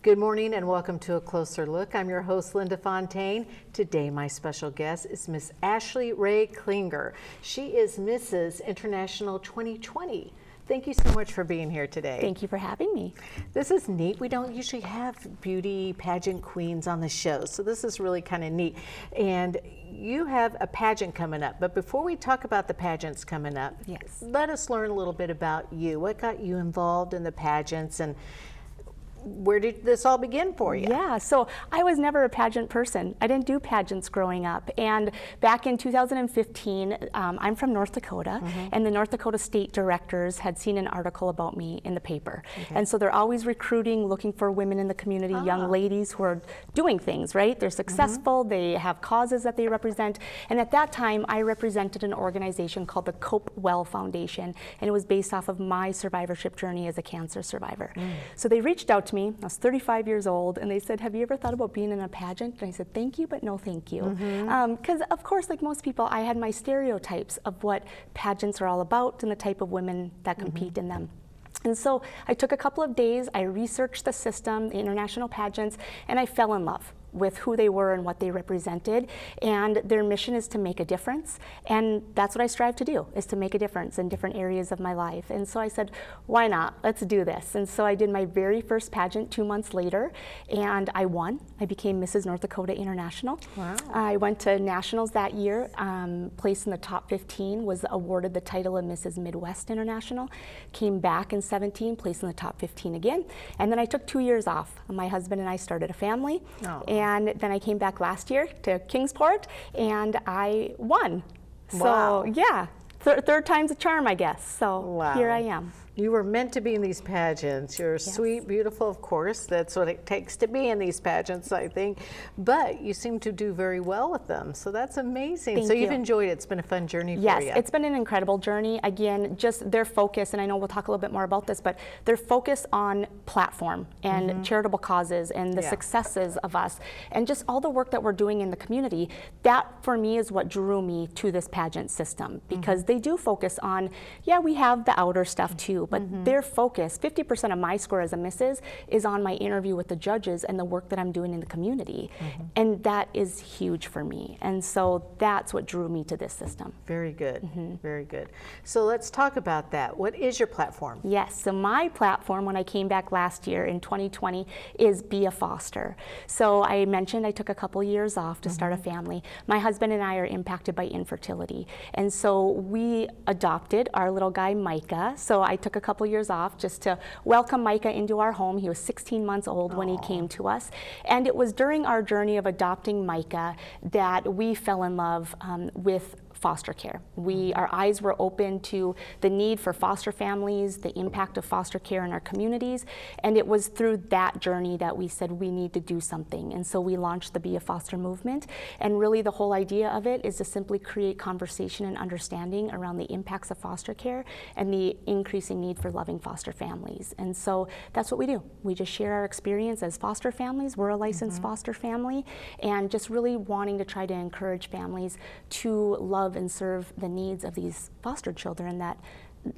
Good morning and welcome to A Closer Look. I'm your host, Linda Fontaine. Today, my special guest is Miss Ashley Rae Klinger. She is Mrs. International 2020. Thank you so much for being here today. Thank you for having me. This is neat. We don't usually have beauty pageant queens on the show, so this is really kind of neat. And you have a pageant coming up, but before we talk about the pageants coming up, yes, let us learn a little bit about you. What got you involved in the pageants, and where did this all begin for you? Yeah, so I was never a pageant person. I didn't do pageants growing up. And back in 2015, I'm from North Dakota, and the North Dakota state directors had seen an article about me in the paper. Okay. And so they're always recruiting, looking for women in the community, young ladies who are doing things, right? They're successful, they have causes that they represent. And at that time, I represented an organization called the Cope Well Foundation, and it was based off of my survivorship journey as a cancer survivor. So they reached out to me. I was 35 years old, and they said, have you ever thought about being in a pageant? And I said, thank you, but no thank you. Because of course, like most people, I had my stereotypes of what pageants are all about and the type of women that compete in them. And so I took a couple of days, I researched the system, the international pageants, and I fell in love with who they were and what they represented. And their mission is to make a difference. And that's what I strive to do, is to make a difference in different areas of my life. And so I said, why not? Let's do this. And so I did my very first pageant 2 months later, and I won. I became Mrs. North Dakota International. Wow. I went to nationals that year, placed in the top 15, was awarded the title of Mrs. Midwest International, came back in 17, placed in the top 15 again. And then I took 2 years off. My husband and I started a family. And then I came back last year to Kingsport, and I won. Wow. So yeah, third time's a charm, I guess. So here I am. You were meant to be in these pageants. You're sweet, beautiful, of course. That's what it takes to be in these pageants, I think. But you seem to do very well with them, so that's amazing. Thank so you. You've enjoyed it. It's been a fun journey for you. Yes, it's been an incredible journey. Again, just their focus, and I know we'll talk a little bit more about this, but their focus on platform and charitable causes and the successes of us and just all the work that we're doing in the community, that for me is what drew me to this pageant system, because they do focus on, we have the outer stuff too, but their focus, 50% of my score as a Mrs. is on my interview with the judges and the work that I'm doing in the community. And that is huge for me. And so that's what drew me to this system. Very good, very good. So let's talk about that. What is your platform? Yes, so my platform when I came back last year in 2020 is Be a Foster. So I mentioned I took a couple years off to start a family. My husband and I are impacted by infertility. And so we adopted our little guy, Micah. So I took a couple years off just to welcome Micah into our home. He was 16 months old when he came to us. And it was during our journey of adopting Micah that we fell in love with foster care. Our eyes were open to the need for foster families, the impact of foster care in our communities, and it was through that journey that we said we need to do something. And so we launched the Be a Foster movement, and really the whole idea of it is to simply create conversation and understanding around the impacts of foster care and the increasing need for loving foster families. And so that's what we do. We just share our experience as foster families. We're a licensed foster family, and just really wanting to try to encourage families to love and serve the needs of these foster children that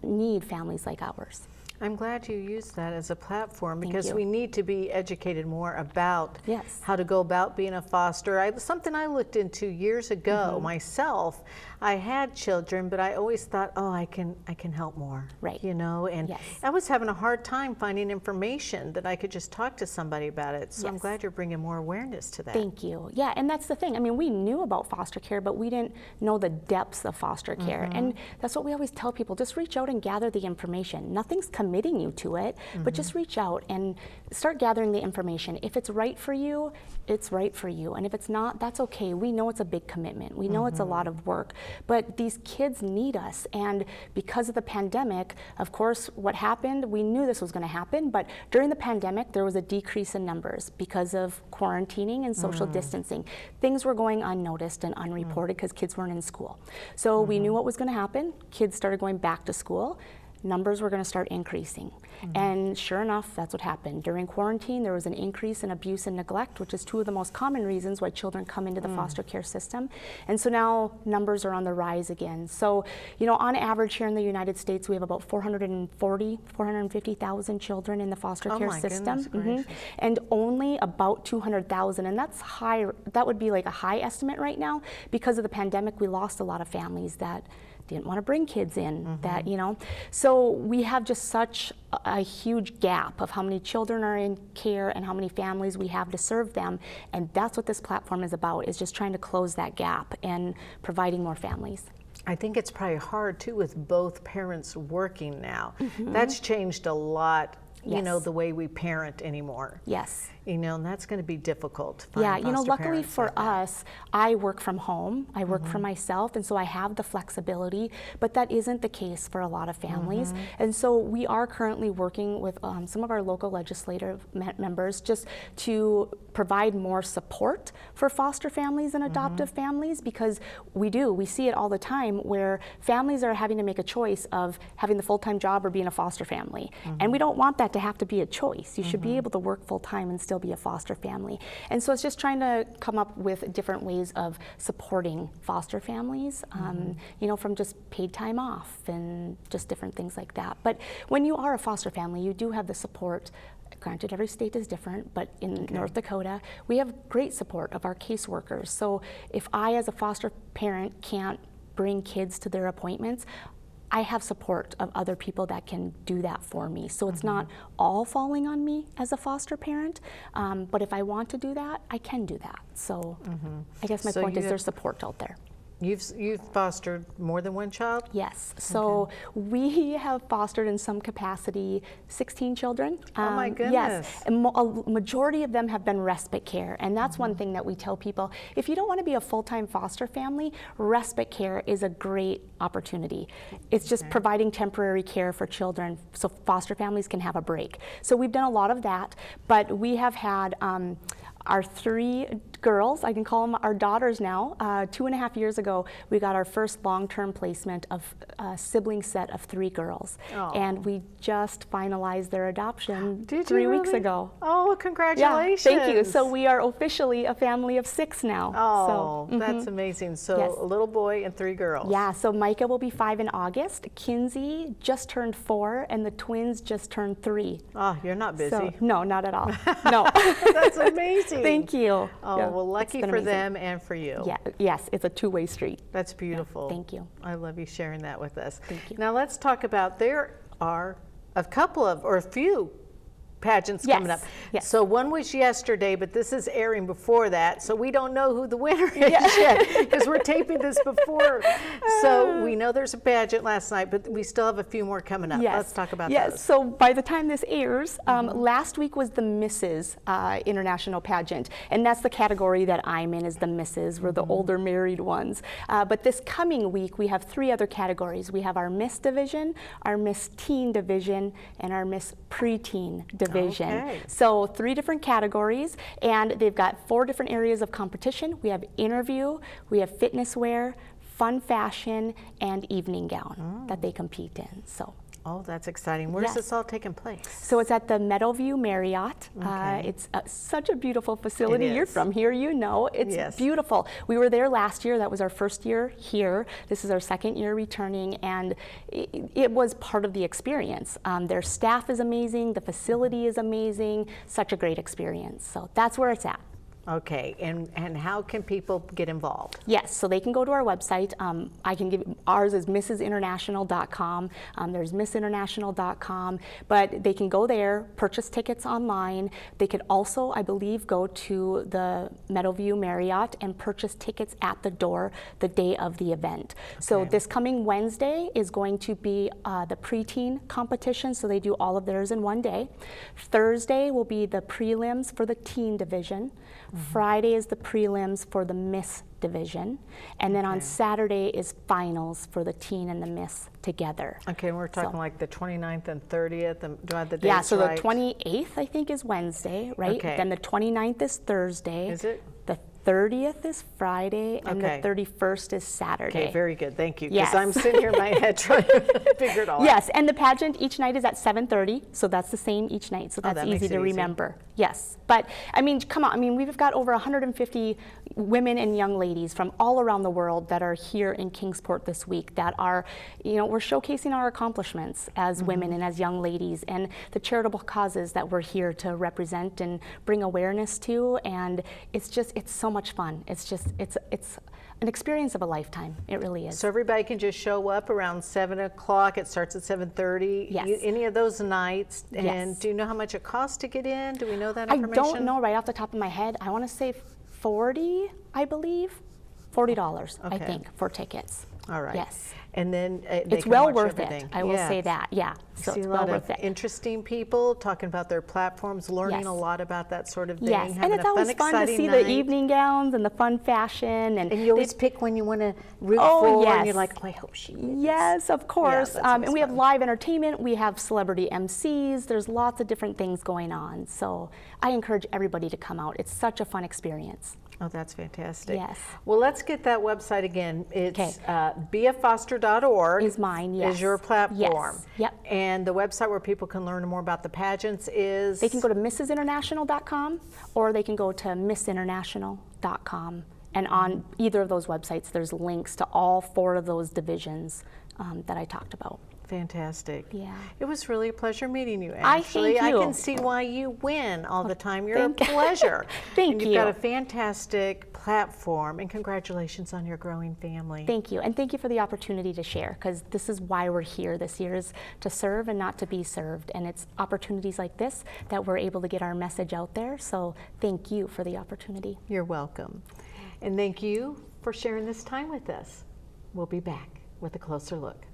need families like ours. I'm glad you used that as a platform, because we need to be educated more about how to go about being a foster. Something I looked into years ago myself. I had children, but I always thought, oh, I can help more, you know, and I was having a hard time finding information that I could just talk to somebody about it. So I'm glad you're bringing more awareness to that. Thank you. Yeah, and that's the thing. I mean, we knew about foster care, but we didn't know the depths of foster care. And that's what we always tell people, just reach out and gather the information. Nothing's committing you to it, but just reach out and start gathering the information. If it's right for you, it's right for you. And if it's not, that's okay. We know it's a big commitment. We know it's a lot of work, but these kids need us. And because of the pandemic, of course, what happened, we knew this was going to happen, but during the pandemic, there was a decrease in numbers because of quarantining and social distancing. Things were going unnoticed and unreported because kids weren't in school. So we knew what was going to happen. Kids started going back to school. numbers were going to start increasing. And sure enough, that's what happened. During quarantine, there was an increase in abuse and neglect, which is two of the most common reasons why children come into the foster care system. And so now numbers are on the rise again. So, you know, on average here in the United States, we have about 450,000 children in the foster care system. And only about 200,000, and that's high. That would be like a high estimate right now. Because of the pandemic, we lost a lot of families that didn't want to bring kids in, that, you know. So we have just such a huge gap of how many children are in care and how many families we have to serve them. And that's what this platform is about, is just trying to close that gap and providing more families. I think it's probably hard too with both parents working now. That's changed a lot, you know, the way we parent anymore. Yes. You know, and that's going to be difficult. Yeah, you know, luckily for us, I work from home. I work for myself, and so I have the flexibility, but that isn't the case for a lot of families. And so we are currently working with some of our local legislative members just to provide more support for foster families and adoptive families, because we see it all the time where families are having to make a choice of having the full-time job or being a foster family. And we don't want that to have to be a choice. You should be able to work full-time and still be a foster family. And so it's just trying to come up with different ways of supporting foster families, you know, from just paid time off and just different things like that. But when you are a foster family, you do have the support. Granted, every state is different, but in North Dakota, we have great support of our caseworkers. So if I, as a foster parent, can't bring kids to their appointments, I have support of other people that can do that for me. So it's not all falling on me as a foster parent, but if I want to do that, I can do that. So I guess my point is there's support out there. You've fostered more than one child? Yes. So we have fostered in some capacity 16 children. Oh my goodness. Yes. And a majority of them have been respite care. And that's one thing that we tell people. If you don't want to be a full-time foster family, respite care is a great opportunity. It's just providing temporary care for children so foster families can have a break. So we've done a lot of that, but we have had our 3 girls, I can call them our daughters now. 2.5 years ago, we got our first long-term placement of a sibling set of 3 girls. And we just finalized their adoption 3 weeks ago. Oh, congratulations. Yeah, thank you. So we are officially a family of 6 now. Oh, so, that's amazing. So a little boy and 3 girls. Yeah, so Micah will be 5 in August. Kinsey just turned 4, and the twins just turned 3. Oh, you're not busy. So, no, not at all. No. That's amazing. Thank you. Oh, well, lucky for them and for you. Yeah, yes, it's a two-way street. That's beautiful. Yeah, thank you. I love you sharing that with us. Thank you. Now let's talk about, there are a few pageants coming up. Yes. So one was yesterday, but this is airing before that, so we don't know who the winner is yet, because we're taping this before. So we know there's a pageant last night, but we still have a few more coming up. Let's talk about those. So by the time this airs, last week was the Mrs. International Pageant, and that's the category that I'm in, is the Mrs. We're the older married ones. But this coming week, we have 3 other categories. We have our Miss Division, our Miss Teen Division, and our Miss Preteen Division. So 3 different categories, and they've got 4 different areas of competition. We have interview, we have fitness wear, fun fashion, and evening gown that they compete in. So. Oh, that's exciting. Where's this all taking place? So it's at the Meadowview Marriott. It's such a beautiful facility. You're from here, you know. It's beautiful. We were there last year. That was our first year here. This is our 2nd year returning, and it was part of the experience. Their staff is amazing. The facility is amazing. Such a great experience. So that's where it's at. Okay, and how can people get involved? Yes, so they can go to our website. I can give, ours is mrsinternational.com. There's missinternational.com, but they can go there, purchase tickets online. They could also, I believe, go to the Meadowview Marriott and purchase tickets at the door the day of the event. So this coming Wednesday is going to be the preteen competition, so they do all of theirs in one day. Thursday will be the prelims for the teen division. Friday is the prelims for the Miss division, and then on Saturday is finals for the teen and the Miss together. Okay, and we're talking like the 29th and 30th, and do I have the dates right? So the 28th, I think, is Wednesday, right? Then the 29th is Thursday. Is it? The 30th is Friday, and Okay. the 31st is Saturday. Okay, very good. Thank you. Yes. Because I'm sitting here in my head trying to figure it all out. Yes, and the pageant each night is at 7:30, so that's the same each night, so that's that makes easy it to easy. remember. Yes, but I mean, come on, I mean, we've got over 150 women and young ladies from all around the world that are here in Kingsport this week that are, you know, we're showcasing our accomplishments as women and as young ladies and the charitable causes that we're here to represent and bring awareness to, and it's just, it's so much fun. It's just, it's an experience of a lifetime. It really is. So everybody can just show up around 7 o'clock. It starts at 7:30. Yes. Any of those nights. And Yes. do you know how much it costs to get in? Do we know that I information? don't know right off the top of my head. I want to say 40, I believe. $40, I Okay. think, for tickets. All right. Yes. And then they It's can well watch worth everything. it. I will say Yes. that. Yeah. So See it's a well lot worth of it. interesting people talking about their platforms, learning Yes. a lot about that sort of thing. Yes, and having it's a always fun to exciting see night. the evening gowns and the fun fashion. And you always pick when you want to root Oh, for, yes. and you're like, oh, I hope she wins. Yes, of course. that's always And we have fun. live entertainment. We have celebrity MCs. There's lots of different things going on. So I encourage everybody to come out. It's such a fun experience. Oh, that's fantastic. Yes. Well, let's get that website again. It's Okay. beafoster.org. Is mine, yes. Is your platform. Yes. Yep. And the website where people can learn more about the pageants is? They can go to mrsinternational.com or they can go to missinternational.com. And on either of those websites, there's links to all 4 of those divisions that I talked about. Fantastic. Yeah. It was really a pleasure meeting you, I Ashley. thank you. I can see why you win all the time. You're a thank you. pleasure. Thank and you've you. got a fantastic platform, and congratulations on your growing family. Thank you, and thank you for the opportunity to share, because this is why we're here this year, is to serve and not to be served, and it's opportunities like this that we're able to get our message out there, so thank you for the opportunity. You're welcome. And thank you for sharing this time with us. We'll be back with a closer look.